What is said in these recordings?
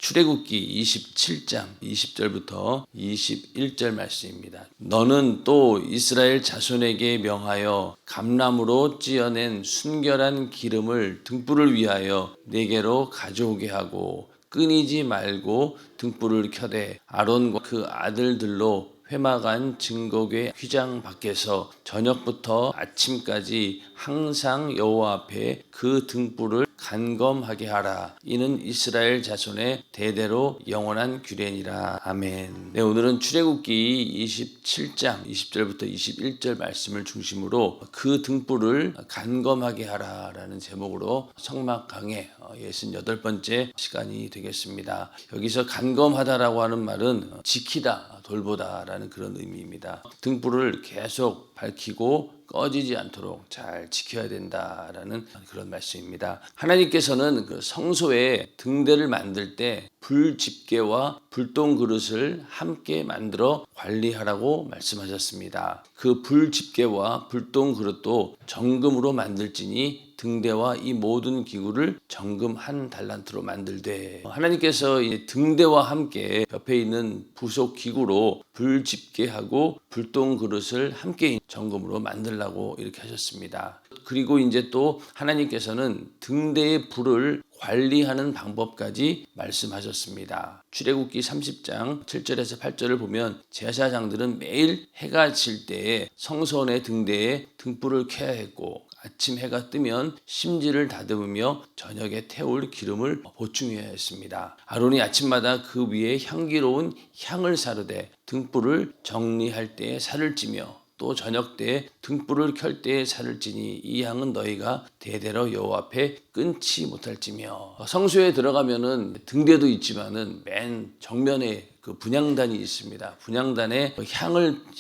출애굽기 27장 20절부터 21절 말씀입니다. 너는 또 이스라엘 자손에게 명하여 감람으로 찌어낸 순결한 기름을 등불을 위하여 네게로 가져오게 하고 끊이지 말고 등불을 켜되 아론과 그 아들들로 회막안 증거궤 휘장 밖에서 저녁부터 아침까지 항상 여호와 앞에 그 등불을 간검하게 하라. 이는 이스라엘 자손의 대대로 영원한 규례니라. 아멘. 네, 오늘은 출애굽기 27장 20절부터 21절 말씀을 중심으로 그 등불을 간검하게 하라라는 제목으로 성막 강해 68번째 시간이 되겠습니다. 여기서 간검하다라고 하는 말은 지키다, 돌보다라는 그런 의미입니다. 등불을 계속 밝히고 꺼지지 않도록 잘 지켜야 된다라는 그런 말씀입니다. 하나님께서는 그 성소에 등대를 만들 때 불집게와 불똥 그릇을 함께 만들어 관리하라고 말씀하셨습니다. 그 불집게와 불똥 그릇도 정금으로 만들지니 등대와 이 모든 기구를 정금 한 달란트로 만들되, 하나님께서 이 등대와 함께 옆에 있는 부속 기구로 불집게하고 불똥 그릇을 함께 정금으로 만들라고 이렇게 하셨습니다. 그리고 이제 또 하나님께서는 등대의 불을 관리하는 방법까지 말씀하셨습니다. 출애굽기 30장 7절에서 8절을 보면 제사장들은 매일 해가 질 때에 성소의 등대에 등불을 켜야 했고, 아침 해가 뜨면 심지를 다듬으며 저녁에 태울 기름을 보충해야 했습니다. 아론이 아침마다 그 위에 향기로운 향을 사르되 등불을 정리할 때에 살을 찌며 또 저녁 때에 등불을 켤 때에 살을 찌니 이 향은 너희가 대대로 여호와 앞에 끊지 못할지며. 성소에 들어가면은 등대도 있지만은 맨 정면에 그 분향단이 있습니다. 분향단에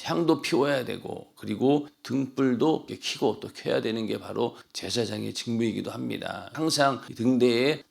향도 피워야 되고, 그리고 등불도 켜고 또 켜야 되는 게 바로 제사장의 직무이기도 합니다. 항상 등대에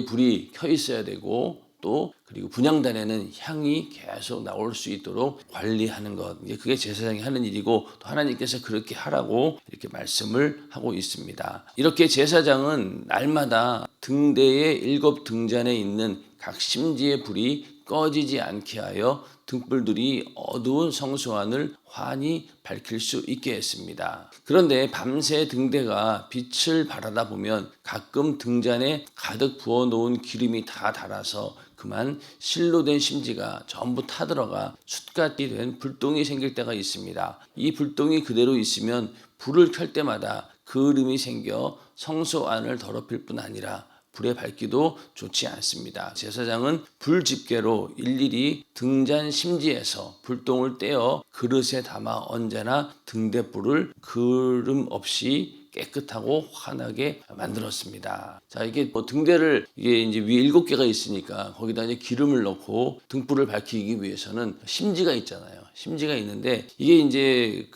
불이 켜 있어야 되고, 또 그리고 분향단에는 향이 계속 나올 수 있도록 관리하는 것, 그게 제사장이 하는 일이고, 또 하나님께서 그렇게 하라고 이렇게 말씀을 하고 있습니다. 이렇게 제사장은 날마다 등대의 7 등잔에 있는 각 심지의 불이 꺼지지 않게 하여 등불들이 어두운 성소 안을 환히 밝힐 수 있게 했습니다. 그런데 밤새 등대가 빛을 발하다 보면 가끔 등잔에 가득 부어놓은 기름이 다 닳아서 그만 실로 된 심지가 전부 타들어가 숯같이 된 불똥이 생길 때가 있습니다. 이 불똥이 그대로 있으면 불을 켤 때마다 그을음이 생겨 성소 안을 더럽힐 뿐 아니라 불의 밝기도 좋지 않습니다. 제사장은 불집게로 일일이 등잔 심지에서 불똥을 떼어 그릇에 담아 언제나 등대불을 그름 없이 깨끗하고 환하게 만들었습니다. 자, 이게 등대를 이게 이제 위에 7개가 있으니까 거기다 이제 기름을 넣고 등불을 밝히기 위해서는 심지가 있잖아요. 심지가 있는데 이게 이제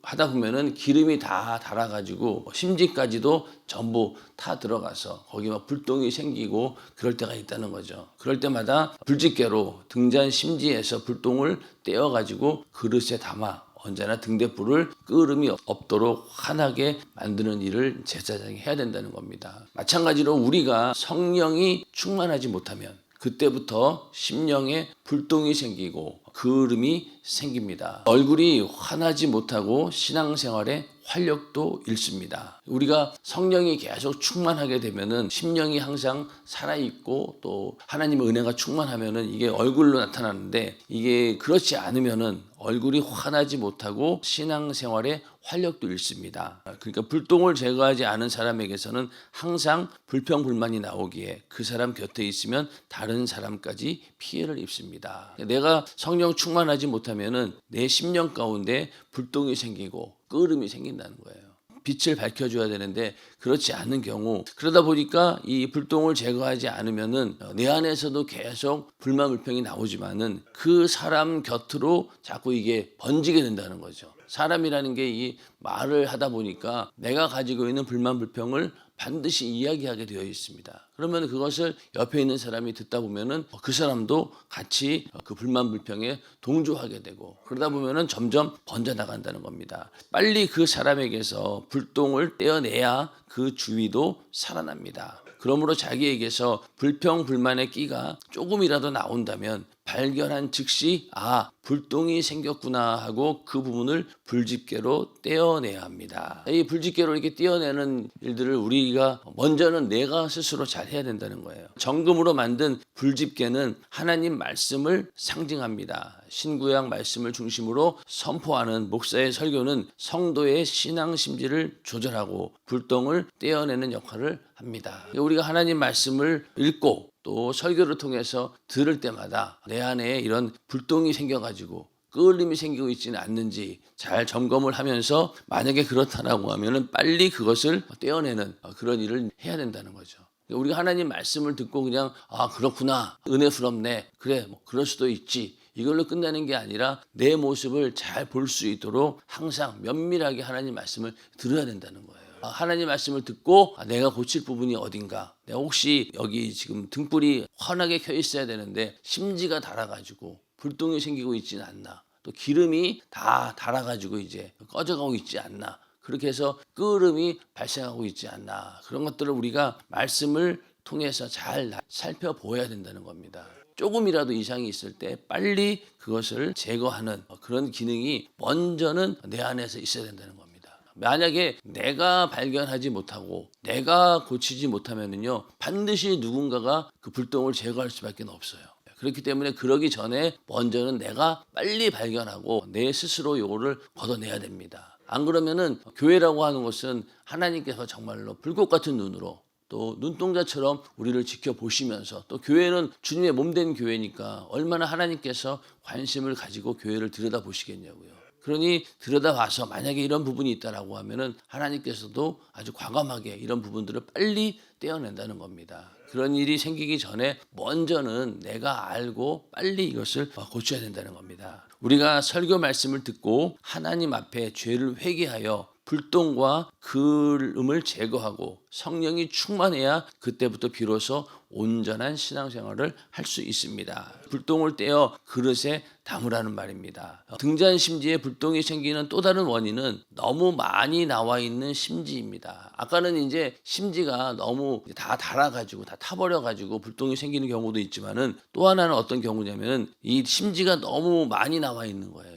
하다 보면은 기름이 다 달아가지고 심지까지도 전부 타 들어가서 거기 막 불똥이 생기고 그럴 때가 있다는 거죠. 그럴 때마다 불집게로 등잔 심지에서 불똥을 떼어가지고 그릇에 담아 언제나 등대불을 끄름이 없도록 환하게 만드는 일을 제사장이 해야 된다는 겁니다. 마찬가지로 우리가 성령이 충만하지 못하면 그때부터 심령에 불똥이 생기고 그을음이 생깁니다. 얼굴이 환하지 못하고 신앙생활에 활력도 잃습니다. 우리가 성령이 계속 충만하게 되면은 심령이 항상 살아있고 또 하나님의 은혜가 충만하면은 이게 얼굴로 나타나는데, 이게 그렇지 않으면은 얼굴이 환하지 못하고 신앙생활에 활력도 잃습니다. 그러니까 불똥을 제거하지 않은 사람에게서는 항상 불평불만이 나오기에 그 사람 곁에 있으면 다른 사람까지 피해를 입습니다. 내가 성령 충만하지 못하면은 내 심령 가운데 불똥이 생기고 끄름이 생긴다는 거예요. 빛을 밝혀줘야 되는데 그렇지 않은 경우, 그러다 보니까 이 불똥을 제거하지 않으면은 내 안에서도 계속 불만 불평이 나오지만은 그 사람 곁으로 자꾸 이게 번지게 된다는 거죠. 사람이라는 게 이 말을 하다 보니까 내가 가지고 있는 불만 불평을 반드시 이야기하게 되어 있습니다. 그러면 그것을 옆에 있는 사람이 듣다 보면은 그 사람도 같이 그 불만 불평에 동조하게 되고, 그러다 보면은 점점 번져나간다는 겁니다. 빨리 그 사람에게서 불똥을 떼어내야 그 주위도 살아납니다. 그러므로 자기에게서 불평 불만의 끼가 조금이라도 나온다면 발견한 즉시 불똥이 생겼구나 하고 그 부분을 불집게로 떼어내야 합니다. 이 불집게로 이렇게 떼어내는 일들을 우리가 먼저는 내가 스스로 잘 해야 된다는 거예요. 정금으로 만든 불집게는 하나님 말씀을 상징합니다. 신구약 말씀을 중심으로 선포하는 목사의 설교는 성도의 신앙 심지를 조절하고 불똥을 떼어내는 역할을 합니다. 우리가 하나님 말씀을 읽고 또 설교를 통해서 들을 때마다 내 안에 이런 불똥이 생겨가지고 끓림이 생기고 있지는 않는지 잘 점검을 하면서, 만약에 그렇다라고 하면은 빨리 그것을 떼어내는 그런 일을 해야 된다는 거죠. 우리가 하나님 말씀을 듣고 그냥 그렇구나, 은혜스럽네, 그래 뭐 그럴 수도 있지, 이걸로 끝나는 게 아니라 내 모습을 잘 볼 수 있도록 항상 면밀하게 하나님 말씀을 들어야 된다는 거예요. 하나님 말씀을 듣고 내가 고칠 부분이 어딘가, 내가 혹시 여기 지금 등불이 환하게 켜 있어야 되는데 심지가 달아가지고 불똥이 생기고 있지는 않나, 또 기름이 다 달아가지고 이제 꺼져가고 있지 않나, 그렇게 해서 끓음이 발생하고 있지 않나, 그런 것들을 우리가 말씀을 통해서 잘 살펴보아야 된다는 겁니다. 조금이라도 이상이 있을 때 빨리 그것을 제거하는 그런 기능이 먼저는 내 안에서 있어야 된다는 겁니다. 만약에 내가 발견하지 못하고 내가 고치지 못하면은요, 반드시 누군가가 그 불똥을 제거할 수밖에 없어요. 그렇기 때문에 그러기 전에 먼저는 내가 빨리 발견하고 내 스스로 요거를 걷어내야 됩니다. 안 그러면은 교회라고 하는 것은 하나님께서 정말로 불꽃 같은 눈으로 또 눈동자처럼 우리를 지켜보시면서, 또 교회는 주님의 몸된 교회니까 얼마나 하나님께서 관심을 가지고 교회를 들여다보시겠냐고요. 그러니 들여다봐서 만약에 이런 부분이 있다라고 하면은 하나님께서도 아주 과감하게 이런 부분들을 빨리 떼어낸다는 겁니다. 그런 일이 생기기 전에 먼저는 내가 알고 빨리 이것을 고쳐야 된다는 겁니다. 우리가 설교 말씀을 듣고 하나님 앞에 죄를 회개하여 불똥과 그음을 제거하고 성령이 충만해야 그때부터 비로소 온전한 신앙생활을 할 수 있습니다. 불똥을 떼어 그릇에 담으라는 말입니다. 등잔 심지에 불똥이 생기는 또 다른 원인은 너무 많이 나와 있는 심지입니다. 아까는 이제 심지가 너무 다 달아가지고 다 타버려가지고 불똥이 생기는 경우도 있지만은, 또 하나는 어떤 경우냐면 이 심지가 너무 많이 나와 있는 거예요.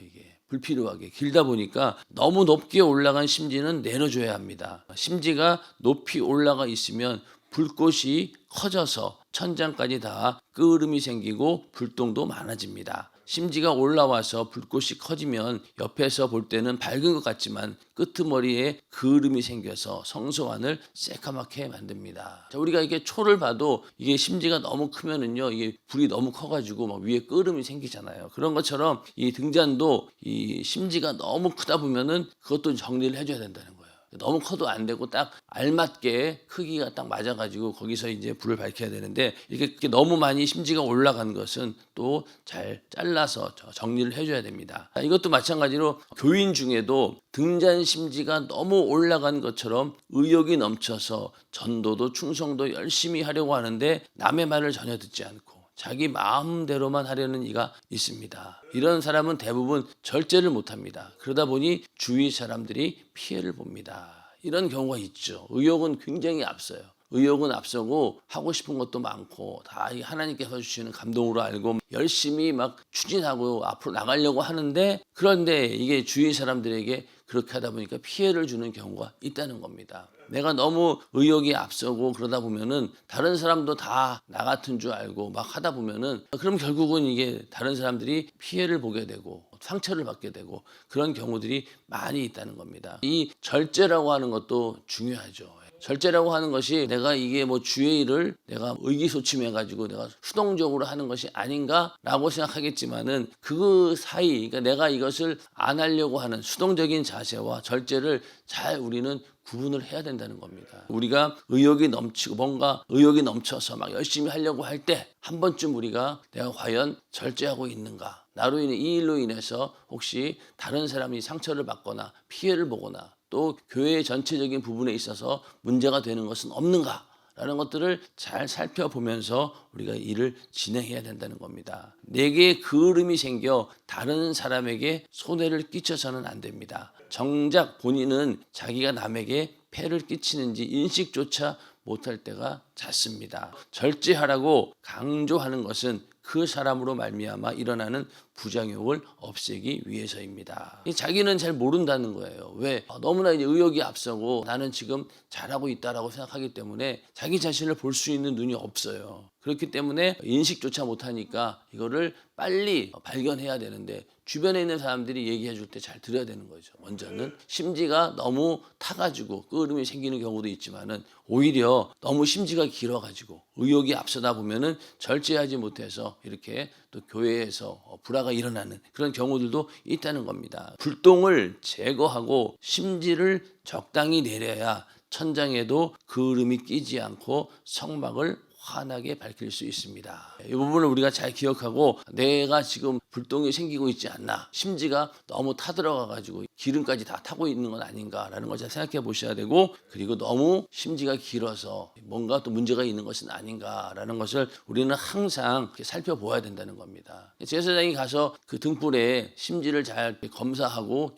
불필요하게 길다 보니까 너무 높게 올라간 심지는 내려줘야 합니다. 심지가 높이 올라가 있으면 불꽃이 커져서 천장까지 다 끓음이 생기고 불똥도 많아집니다. 심지가 올라와서 불꽃이 커지면 옆에서 볼 때는 밝은 것 같지만 끄트머리에 그을음이 생겨서 성소안을 새까맣게 만듭니다. 자, 우리가 이게 초를 봐도 이게 심지가 너무 크면은요, 이게 불이 너무 커가지고 막 위에 끄름이 생기잖아요. 그런 것처럼 이 등잔도 이 심지가 너무 크다 보면은 그것도 정리를 해줘야 된다는 거예요. 너무 커도 안 되고 딱 알맞게 크기가 딱 맞아가지고 거기서 이제 불을 밝혀야 되는데, 이렇게 너무 많이 심지가 올라간 것은 또 잘 잘라서 정리를 해줘야 됩니다. 이것도 마찬가지로 교인 중에도 등잔 심지가 너무 올라간 것처럼 의욕이 넘쳐서 전도도 충성도 열심히 하려고 하는데 남의 말을 전혀 듣지 않고 자기 마음대로만 하려는 이가 있습니다. 이런 사람은 대부분 절제를 못합니다. 그러다 보니 주위 사람들이 피해를 봅니다. 이런 경우가 있죠. 의욕은 굉장히 앞서요. 의욕은 앞서고 하고 싶은 것도 많고 다 하나님께서 주시는 감동으로 알고 열심히 막 추진하고 앞으로 나가려고 하는데, 그런데 이게 주위 사람들에게 그렇게 하다 보니까 피해를 주는 경우가 있다는 겁니다. 내가 너무 의욕이 앞서고 그러다 보면은 다른 사람도 다 나 같은 줄 알고 막 하다 보면은, 그럼 결국은 이게 다른 사람들이 피해를 보게 되고 상처를 받게 되고 그런 경우들이 많이 있다는 겁니다. 이 절제라고 하는 것도 중요하죠. 절제라고 하는 것이 내가 이게 뭐 주의 일을 내가 의기소침해가지고 내가 수동적으로 하는 것이 아닌가라고 생각하겠지만은, 그 사이, 그러니까 내가 이것을 안 하려고 하는 수동적인 자세와 절제를 잘 우리는 구분을 해야 된다는 겁니다. 우리가 의욕이 넘치고 뭔가 의욕이 넘쳐서 막 열심히 하려고 할 때 한 번쯤 우리가 내가 과연 절제하고 있는가, 나로 인해 이 일로 인해서 혹시 다른 사람이 상처를 받거나 피해를 보거나 또 교회 전체적인 부분에 있어서 문제가 되는 것은 없는가? 라는 것들을 잘 살펴보면서 우리가 일을 진행해야 된다는 겁니다. 내게 그을음이 생겨 다른 사람에게 손해를 끼쳐서는 안 됩니다. 정작 본인은 자기가 남에게 폐를 끼치는지 인식조차 못할 때가 잦습니다. 절제하라고 강조하는 것은 그 사람으로 말미암아 일어나는 부정욕을 없애기 위해서입니다. 자기는 잘 모른다는 거예요. 왜? 너무나 이제 의욕이 앞서고 나는 지금 잘하고 있다라고 생각하기 때문에 자기 자신을 볼 수 있는 눈이 없어요. 그렇기 때문에 인식조차 못하니까 이거를 빨리 발견해야 되는데 주변에 있는 사람들이 얘기해 줄 때 잘 들어야 되는 거죠. 먼저는 심지가 너무 타가지고 끄름이 생기는 경우도 있지만은 오히려 너무 심지가 길어가지고 의욕이 앞서다 보면은 절제하지 못해서 이렇게 또 교회에서 불화가 일어나는 그런 경우들도 있다는 겁니다. 불똥을 제거하고 심지를 적당히 내려야 천장에도 그을음이 끼지 않고 성막을 환하게 밝힐 수 있습니다. 이 부분을 우리가 잘 기억하고 내가 지금 불똥이 생기고 있지 않나, 심지가 너무 타들어가 가지고 기름까지 다 타고 있는 건 아닌가라는 걸 잘 생각해 보셔야 되고, 그리고 너무 심지가 길어서 뭔가 또 문제가 있는 것은 아닌가라는 것을 우리는 항상 살펴보아야 된다는 겁니다. 제사장이 가서 그 등불에 심지를 잘 검사하고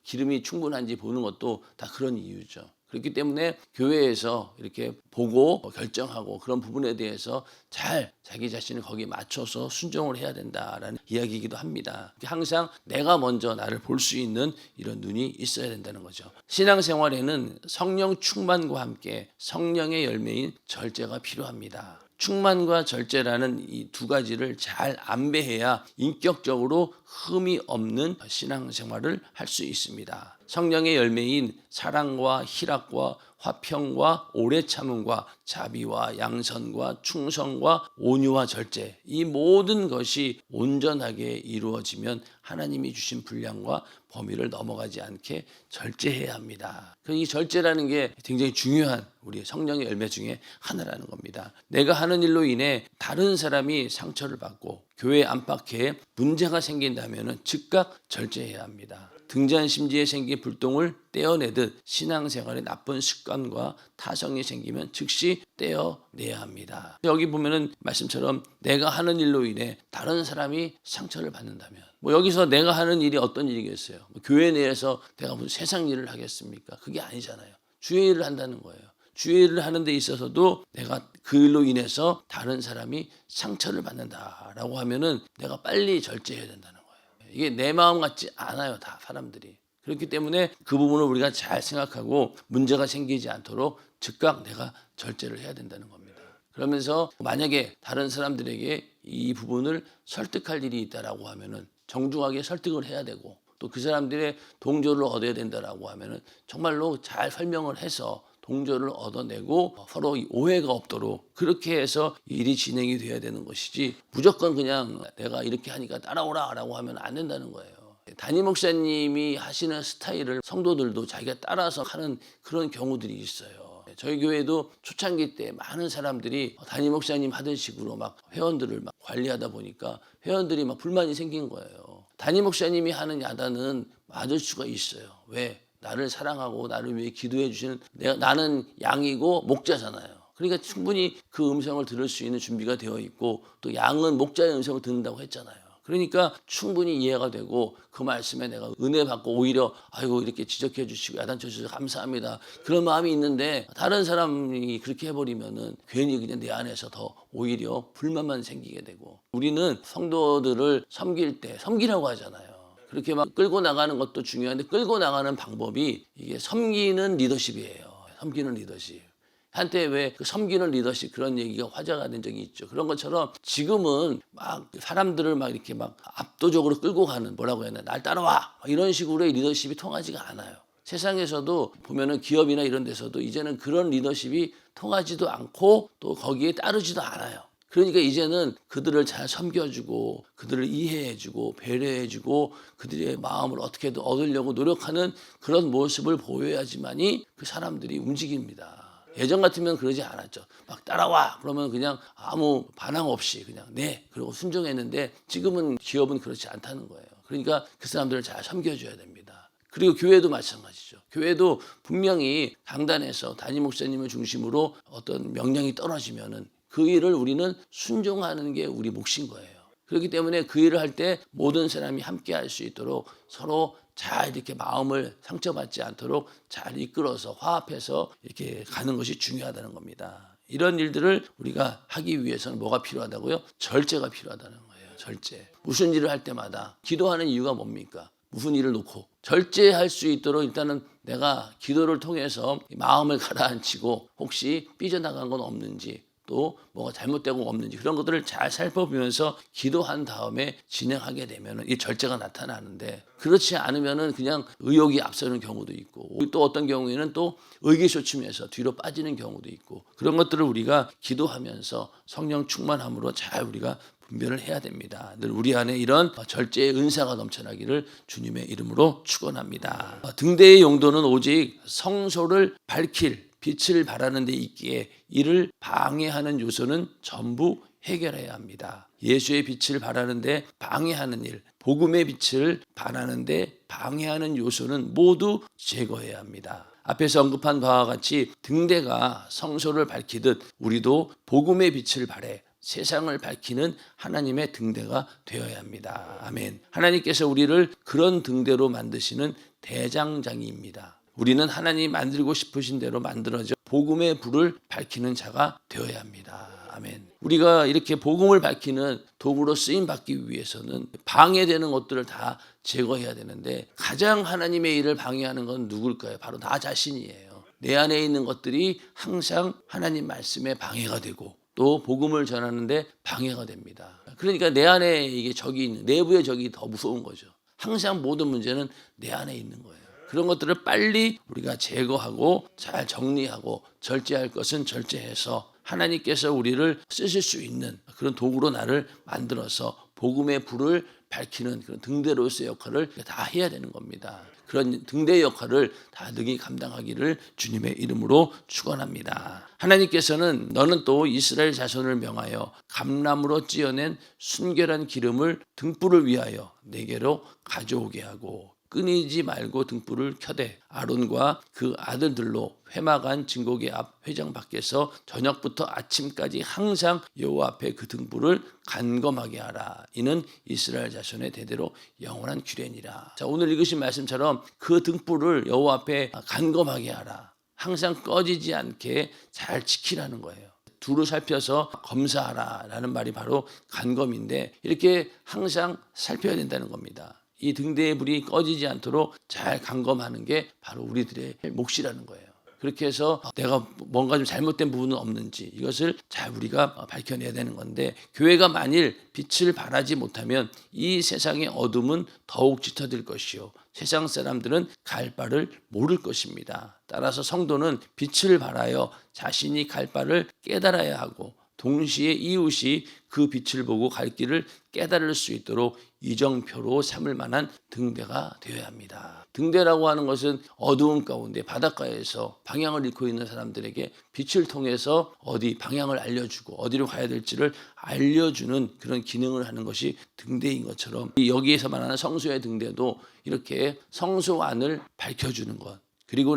기름이 충분한지 보는 것도 다 그런 이유죠. 그렇기 때문에 교회에서 이렇게 보고 결정하고 그런 부분에 대해서 잘 자기 자신을 거기에 맞춰서 순종을 해야 된다라는 이야기이기도 합니다. 항상 내가 먼저 나를 볼 수 있는 이런 눈이 있어야 된다는 거죠. 신앙생활에는 성령 충만과 함께 성령의 열매인 절제가 필요합니다. 충만과 절제라는 이 두 가지를 잘 안배해야 인격적으로 흠이 없는 신앙생활을 할 수 있습니다. 성령의 열매인 사랑과 희락과 화평과 오래 참음과 자비와 양선과 충성과 온유와 절제, 이 모든 것이 온전하게 이루어지면 하나님이 주신 분량과 범위를 넘어가지 않게 절제해야 합니다. 이 절제라는 게 굉장히 중요한 우리 성령의 열매 중에 하나라는 겁니다. 내가 하는 일로 인해 다른 사람이 상처를 받고 교회 안팎에 문제가 생긴다면 즉각 절제해야 합니다. 등잔심지에 생긴 불똥을 떼어내듯 신앙생활에 나쁜 습관과 타성이 생기면 즉시 떼어내야 합니다. 여기 보면은 말씀처럼 내가 하는 일로 인해 다른 사람이 상처를 받는다면, 여기서 내가 하는 일이 어떤 일이겠어요? 교회 내에서 내가 무슨 세상 일을 하겠습니까? 그게 아니잖아요. 주의 일을 한다는 거예요. 주의 일을 하는 데 있어서도 내가 그 일로 인해서 다른 사람이 상처를 받는다라고 하면은 내가 빨리 절제해야 된다는 거예요. 이게 내 마음 같지 않아요, 다 사람들이. 그렇기 때문에 그 부분을 우리가 잘 생각하고 문제가 생기지 않도록 즉각 내가 절제를 해야 된다는 겁니다. 그러면서 만약에 다른 사람들에게 이 부분을 설득할 일이 있다라고 하면은 정중하게 설득을 해야 되고, 또 그 사람들의 동조를 얻어야 된다라고 하면은 정말로 잘 설명을 해서 동조를 얻어내고 서로 오해가 없도록 그렇게 해서 일이 진행이 돼야 되는 것이지, 무조건 그냥 내가 이렇게 하니까 따라오라라고 하면 안 된다는 거예요. 담임 목사님이 하시는 스타일을 성도들도 자기가 따라서 하는 그런 경우들이 있어요. 저희 교회도 초창기 때 많은 사람들이 담임 목사님 하던 식으로 막 회원들을 막 관리하다 보니까 회원들이 막 불만이 생긴 거예요. 담임 목사님이 하는 야단은 맞을 수가 있어요. 왜? 나를 사랑하고 나를 위해 기도해 주시는 나는 양이고 목자잖아요. 그러니까 충분히 그 음성을 들을 수 있는 준비가 되어 있고, 또 양은 목자의 음성을 듣는다고 했잖아요. 그러니까 충분히 이해가 되고 그 말씀에 내가 은혜 받고 오히려 아이고 이렇게 지적해 주시고 야단쳐 주셔서 감사합니다, 그런 마음이 있는데, 다른 사람이 그렇게 해버리면은 괜히 그냥 내 안에서 더 오히려 불만만 생기게 되고, 우리는 성도들을 섬길 때 섬기라고 하잖아요. 그렇게 막 끌고 나가는 것도 중요한데, 끌고 나가는 방법이 이게 섬기는 리더십이에요. 섬기는 리더십. 한때 왜 그 섬기는 리더십 그런 얘기가 화제가 된 적이 있죠. 그런 것처럼 지금은 막 사람들을 막 이렇게 막 압도적으로 끌고 가는, 뭐라고 해야 되나, 날 따라와 이런 식으로의 리더십이 통하지가 않아요. 세상에서도 보면은 기업이나 이런 데서도 이제는 그런 리더십이 통하지도 않고 또 거기에 따르지도 않아요. 그러니까 이제는 그들을 잘 섬겨주고 그들을 이해해주고 배려해주고 그들의 마음을 어떻게든 얻으려고 노력하는 그런 모습을 보여야지만이 그 사람들이 움직입니다. 예전 같으면 그러지 않았죠. 막 따라와 그러면 그냥 아무 반항 없이 그냥 네 그러고 순종했는데, 지금은 기업은 그렇지 않다는 거예요. 그러니까 그 사람들을 잘 섬겨줘야 됩니다. 그리고 교회도 마찬가지죠. 교회도 분명히 강단에서 담임 목사님을 중심으로 어떤 명령이 떨어지면은 그 일을 우리는 순종하는 게 우리 몫인 거예요. 그렇기 때문에 그 일을 할 때 모든 사람이 함께 할 수 있도록 서로 잘 이렇게 마음을 상처받지 않도록 잘 이끌어서 화합해서 이렇게 가는 것이 중요하다는 겁니다. 이런 일들을 우리가 하기 위해서는 뭐가 필요하다고요? 절제가 필요하다는 거예요. 절제. 무슨 일을 할 때마다 기도하는 이유가 뭡니까? 무슨 일을 놓고 절제할 수 있도록 일단은 내가 기도를 통해서 마음을 가라앉히고 혹시 삐져나간 건 없는지 또 뭐가 잘못되고 없는지 그런 것들을 잘 살펴보면서 기도한 다음에 진행하게 되면 이 절제가 나타나는데, 그렇지 않으면 그냥 의욕이 앞서는 경우도 있고 또 어떤 경우에는 또 의기소침해서 뒤로 빠지는 경우도 있고, 그런 것들을 우리가 기도하면서 성령 충만함으로 잘 우리가 분별을 해야 됩니다. 늘 우리 안에 이런 절제의 은사가 넘쳐나기를 주님의 이름으로 축원합니다. 등대의 용도는 오직 성소를 밝힐 빛을 발하는 데 있기에 이를 방해하는 요소는 전부 해결해야 합니다. 예수의 빛을 발하는 데 방해하는 일, 복음의 빛을 발하는 데 방해하는 요소는 모두 제거해야 합니다. 앞에서 언급한 바와 같이 등대가 성소를 밝히듯 우리도 복음의 빛을 발해 세상을 밝히는 하나님의 등대가 되어야 합니다. 아멘. 하나님께서 우리를 그런 등대로 만드시는 대장장이입니다. 우리는 하나님이 만들고 싶으신 대로 만들어져 복음의 불을 밝히는 자가 되어야 합니다. 아멘. 우리가 이렇게 복음을 밝히는 도구로 쓰임 받기 위해서는 방해되는 것들을 다 제거해야 되는데, 가장 하나님의 일을 방해하는 건 누굴까요? 바로 나 자신이에요. 내 안에 있는 것들이 항상 하나님 말씀에 방해가 되고 또 복음을 전하는데 방해가 됩니다. 그러니까 내 안에 이게 적이 있는, 내부의 적이 더 무서운 거죠. 항상 모든 문제는 내 안에 있는 거예요. 그런 것들을 빨리 우리가 제거하고 잘 정리하고 절제할 것은 절제해서 하나님께서 우리를 쓰실 수 있는 그런 도구로 나를 만들어서 복음의 불을 밝히는 그런 등대로서의 역할을 다 해야 되는 겁니다. 그런 등대의 역할을 다 능히 감당하기를 주님의 이름으로 축원합니다. 하나님께서는 너는 또 이스라엘 자손을 명하여 감람으로 찌어낸 순결한 기름을 등불을 위하여 내게로 가져오게 하고 끊이지 말고 등불을 켜되 아론과 그 아들들로 회막안 증거계 앞 회장 밖에서 저녁부터 아침까지 항상 여호와 앞에 그 등불을 간검하게 하라. 이는 이스라엘 자손의 대대로 영원한 규례니라. 자, 오늘 읽으신 말씀처럼 그 등불을 여호와 앞에 간검하게 하라. 항상 꺼지지 않게 잘 지키라는 거예요. 두루 살펴서 검사하라라는 말이 바로 간검인데, 이렇게 항상 살펴야 된다는 겁니다. 이 등대의 불이 꺼지지 않도록 잘 간검하는 게 바로 우리들의 몫이라는 거예요. 그렇게 해서 내가 뭔가 좀 잘못된 부분은 없는지 이것을 잘 우리가 밝혀내야 되는 건데, 교회가 만일 빛을 발하지 못하면 이 세상의 어둠은 더욱 짙어질 것이요 세상 사람들은 갈 바를 모를 것입니다. 따라서 성도는 빛을 발하여 자신이 갈 바를 깨달아야 하고 동시에 이웃이 그 빛을 보고 갈 길을 깨달을 수 있도록 이정표로 삼을 만한 등대가 되어야 합니다. 등대라고 하는 것은 어두운 가운데 바닷가에서 방향을 잃고 있는 사람들에게 빛을 통해서 어디 방향을 알려주고 어디로 가야 될지를 알려주는 그런 기능을 하는 것이 등대인 것처럼, 여기에서 말하는 성소의 등대도 이렇게 성소 안을 밝혀주는 것, 그리고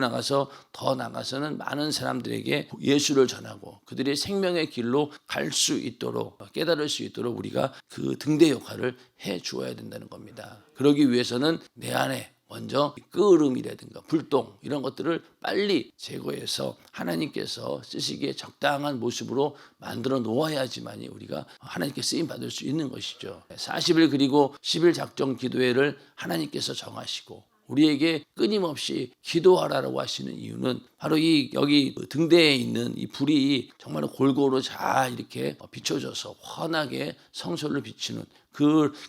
더 나가서는 많은 사람들에게 예수를 전하고 그들이 생명의 길로 갈 수 있도록 깨달을 수 있도록 우리가 그 등대 역할을 해 주어야 된다는 겁니다. 그러기 위해서는 내 안에 먼저 끄름이라든가 불똥 이런 것들을 빨리 제거해서 하나님께서 쓰시기에 적당한 모습으로 만들어 놓아야지만이 우리가 하나님께 쓰임 받을 수 있는 것이죠. 40일 그리고 10일 작정 기도회를 하나님께서 정하시고 우리에게 끊임없이 기도하라고 하시는 이유는 바로 여기 등대에 있는 이 불이 정말 골고루 잘 이렇게 비춰져서 환하게 성소를 비추는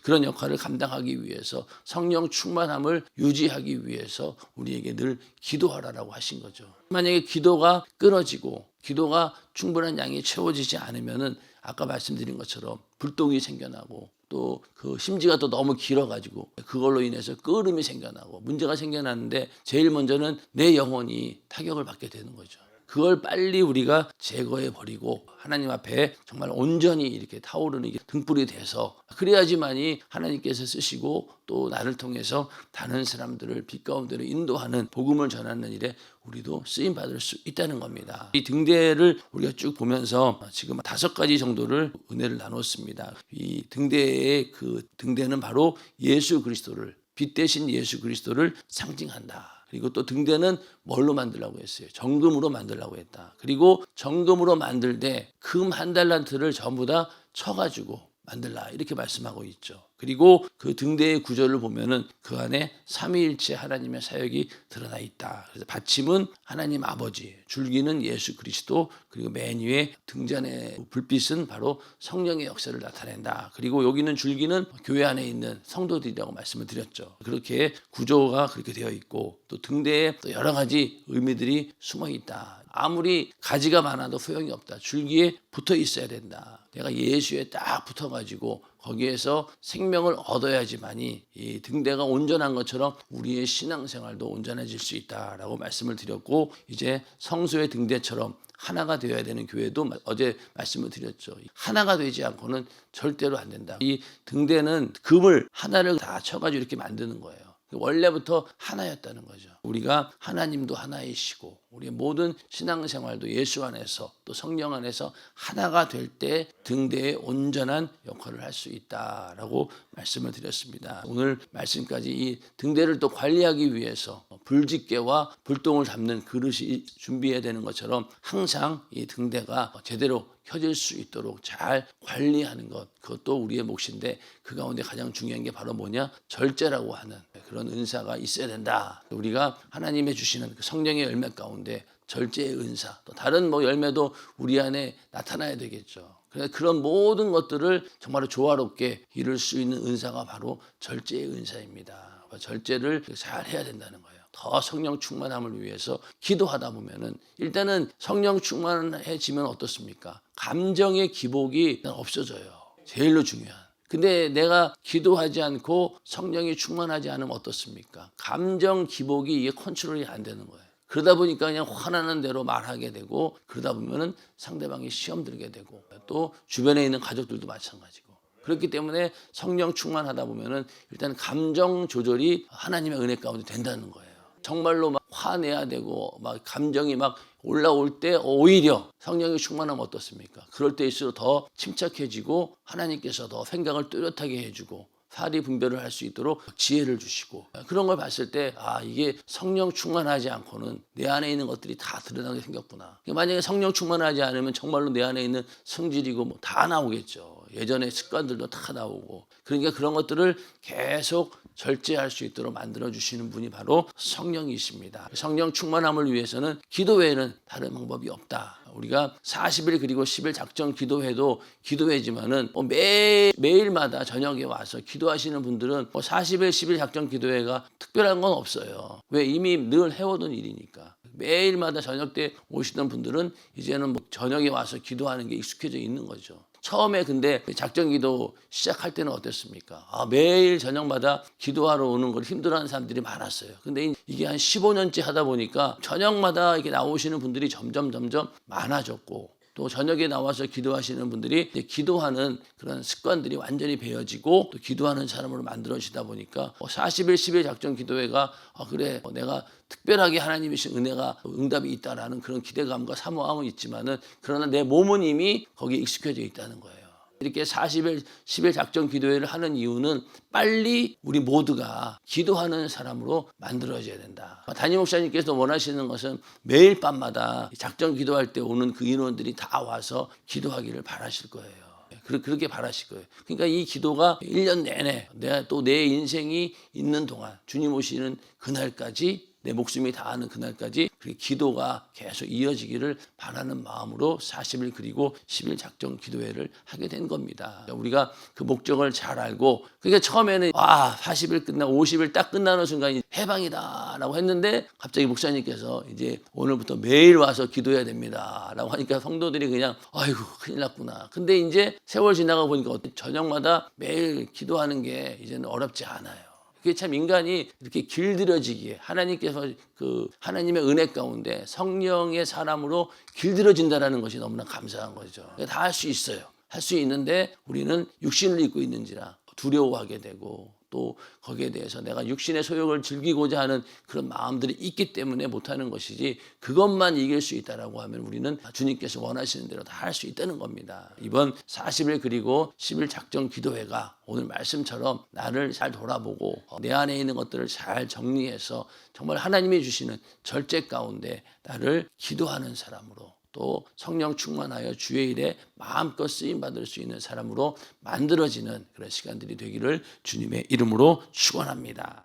그런 역할을 감당하기 위해서, 성령 충만함을 유지하기 위해서 우리에게 늘 기도하라고 하신 거죠. 만약에 기도가 끊어지고 기도가 충분한 양이 채워지지 않으면은 아까 말씀드린 것처럼 불똥이 생겨나고 또 그 심지가 또 너무 길어가지고 그걸로 인해서 끄름이 생겨나고 문제가 생겨나는데 제일 먼저는 내 영혼이 타격을 받게 되는 거죠. 그걸 빨리 우리가 제거해 버리고 하나님 앞에 정말 온전히 이렇게 타오르는 등불이 돼서 그래야지만이 하나님께서 쓰시고 또 나를 통해서 다른 사람들을 빛 가운데로 인도하는 복음을 전하는 일에 우리도 쓰임 받을 수 있다는 겁니다. 이 등대를 우리가 쭉 보면서 지금 5가지 정도를 은혜를 나눴습니다. 이 등대의 그 등대는 바로 예수 그리스도를, 빛 대신 예수 그리스도를 상징한다. 그리고 또 등대는 뭘로 만들라고 했어요? 정금으로 만들라고 했다. 그리고 정금으로 만들되 금 1달란트를 전부 다 쳐가지고 만들라 이렇게 말씀하고 있죠. 그리고 그 등대의 구조를 보면은 그 안에 삼위일체 하나님의 사역이 드러나 있다. 그래서 받침은 하나님 아버지, 줄기는 예수 그리스도, 그리고 맨 위에 등잔의 불빛은 바로 성령의 역사를 나타낸다. 그리고 여기는 줄기는 교회 안에 있는 성도들이라고 말씀을 드렸죠. 그렇게 구조가 그렇게 되어 있고 또 등대에 또 여러 가지 의미들이 숨어 있다. 아무리 가지가 많아도 소용이 없다. 줄기에 붙어 있어야 된다. 내가 예수에 딱 붙어가지고 거기에서 생명을 얻어야지만이 이 등대가 온전한 것처럼 우리의 신앙생활도 온전해질 수 있다라고 말씀을 드렸고, 이제 성소의 등대처럼 하나가 되어야 되는 교회도 어제 말씀을 드렸죠. 하나가 되지 않고는 절대로 안 된다. 이 등대는 금을 하나를 다 쳐가지고 이렇게 만드는 거예요. 원래부터 하나였다는 거죠. 우리가 하나님도 하나이시고 우리의 모든 신앙생활도 예수 안에서 또 성령 안에서 하나가 될 때 등대의 온전한 역할을 할 수 있다라고 말씀을 드렸습니다. 오늘 말씀까지 이 등대를 또 관리하기 위해서 불집게와 불똥을 담는 그릇이 준비해야 되는 것처럼 항상 이 등대가 제대로 켜질 수 있도록 잘 관리하는 것, 그것도 우리의 몫인데 그 가운데 가장 중요한 게 바로 뭐냐? 절제라고 하는 그런 은사가 있어야 된다. 우리가 하나님의 주시는 그 성령의 열매 가운데 절제의 은사, 또 다른 열매도 우리 안에 나타나야 되겠죠. 그런 모든 것들을 정말로 조화롭게 이룰 수 있는 은사가 바로 절제의 은사입니다. 절제를 잘 해야 된다는 거예요. 더 성령 충만함을 위해서 기도하다 보면은 일단은 성령 충만해지면 어떻습니까? 감정의 기복이 없어져요. 제일로 중요한. 근데 내가 기도하지 않고 성령이 충만하지 않으면 어떻습니까? 감정 기복이 이게 컨트롤이 안 되는 거예요. 그러다 보니까 그냥 화나는 대로 말하게 되고, 그러다 보면은 상대방이 시험 들게 되고, 또 주변에 있는 가족들도 마찬가지고. 그렇기 때문에 성령 충만하다 보면은 일단 감정 조절이 하나님의 은혜 가운데 된다는 거예요. 정말로 막 화내야 되고 막 감정이 막 올라올 때 오히려 성령이 충만하면 어떻습니까? 그럴 때일수록 더 침착해지고 하나님께서 더 생각을 뚜렷하게 해주고 사리 분별을 할 수 있도록 지혜를 주시고, 그런 걸 봤을 때 이게 성령 충만하지 않고는 내 안에 있는 것들이 다 드러나게 생겼구나. 만약에 성령 충만하지 않으면 정말로 내 안에 있는 성질이고 다 나오겠죠. 예전의 습관들도 다 나오고. 그러니까 그런 것들을 계속 절제할 수 있도록 만들어주시는 분이 바로 성령이십니다. 성령 충만함을 위해서는 기도 외에는 다른 방법이 없다. 우리가 40일 그리고 10일 작정 기도회도 기도회지만은 매일마다 저녁에 와서 기도하시는 분들은 40일 10일 작정 기도회가 특별한 건 없어요. 왜? 이미 늘 해오던 일이니까. 매일마다 저녁 때 오시던 분들은 이제는 저녁에 와서 기도하는 게 익숙해져 있는 거죠. 처음에 근데 작정기도 시작할 때는 어땠습니까? 매일 저녁마다 기도하러 오는 걸 힘들어하는 사람들이 많았어요. 근데 이게 한 15년째 하다 보니까 저녁마다 이렇게 나오시는 분들이 점점 많아졌고, 또 저녁에 나와서 기도하시는 분들이 이제 기도하는 그런 습관들이 완전히 배어지고 또 기도하는 사람으로 만들어지다 보니까 40일 10일 작정 기도회가 그래 내가 특별하게 하나님이신 은혜가 응답이 있다라는 그런 기대감과 사모함은 있지만은, 그러나 내 몸은 이미 거기에 익숙해져 있다는 거예요. 이렇게 40일 10일 작정 기도회를 하는 이유는 빨리 우리 모두가 기도하는 사람으로 만들어져야 된다. 담임 목사님께서 원하시는 것은 매일 밤마다 작정 기도할 때 오는 그 인원들이 다 와서 기도하기를 바라실 거예요. 그렇게 바라실 거예요. 그러니까 이 기도가 1년 내내 내가 또 내 인생이 있는 동안 주님 오시는 그날까지, 내 목숨이 다하는 그날까지 그 기도가 계속 이어지기를 바라는 마음으로 40일 그리고 10일 작정 기도회를 하게 된 겁니다. 우리가 그 목적을 잘 알고, 그러니까 처음에는 40일 끝나고 50일 딱 끝나는 순간 해방이다 라고 했는데, 갑자기 목사님께서 이제 오늘부터 매일 와서 기도해야 됩니다 라고 하니까 성도들이 그냥 아이고 큰일 났구나. 근데 이제 세월 지나가 보니까 저녁마다 매일 기도하는 게 이제는 어렵지 않아요. 그게 참 인간이 이렇게 길들여지기에 하나님께서 그 하나님의 은혜 가운데 성령의 사람으로 길들여진다라는 것이 너무나 감사한 거죠. 다 할 수 있어요. 할 수 있는데 우리는 육신을 입고 있는지라 두려워하게 되고 또 거기에 대해서 내가 육신의 소욕을 즐기고자 하는 그런 마음들이 있기 때문에 못하는 것이지, 그것만 이길 수 있다라고 하면 우리는 주님께서 원하시는 대로 다 할 수 있다는 겁니다. 이번 40일 그리고 10일 작정 기도회가 오늘 말씀처럼 나를 잘 돌아보고 내 안에 있는 것들을 잘 정리해서 정말 하나님이 주시는 절제 가운데 나를 기도하는 사람으로, 또 성령 충만하여 주의 일에 마음껏 쓰임 받을 수 있는 사람으로 만들어지는 그런 시간들이 되기를 주님의 이름으로 축원합니다.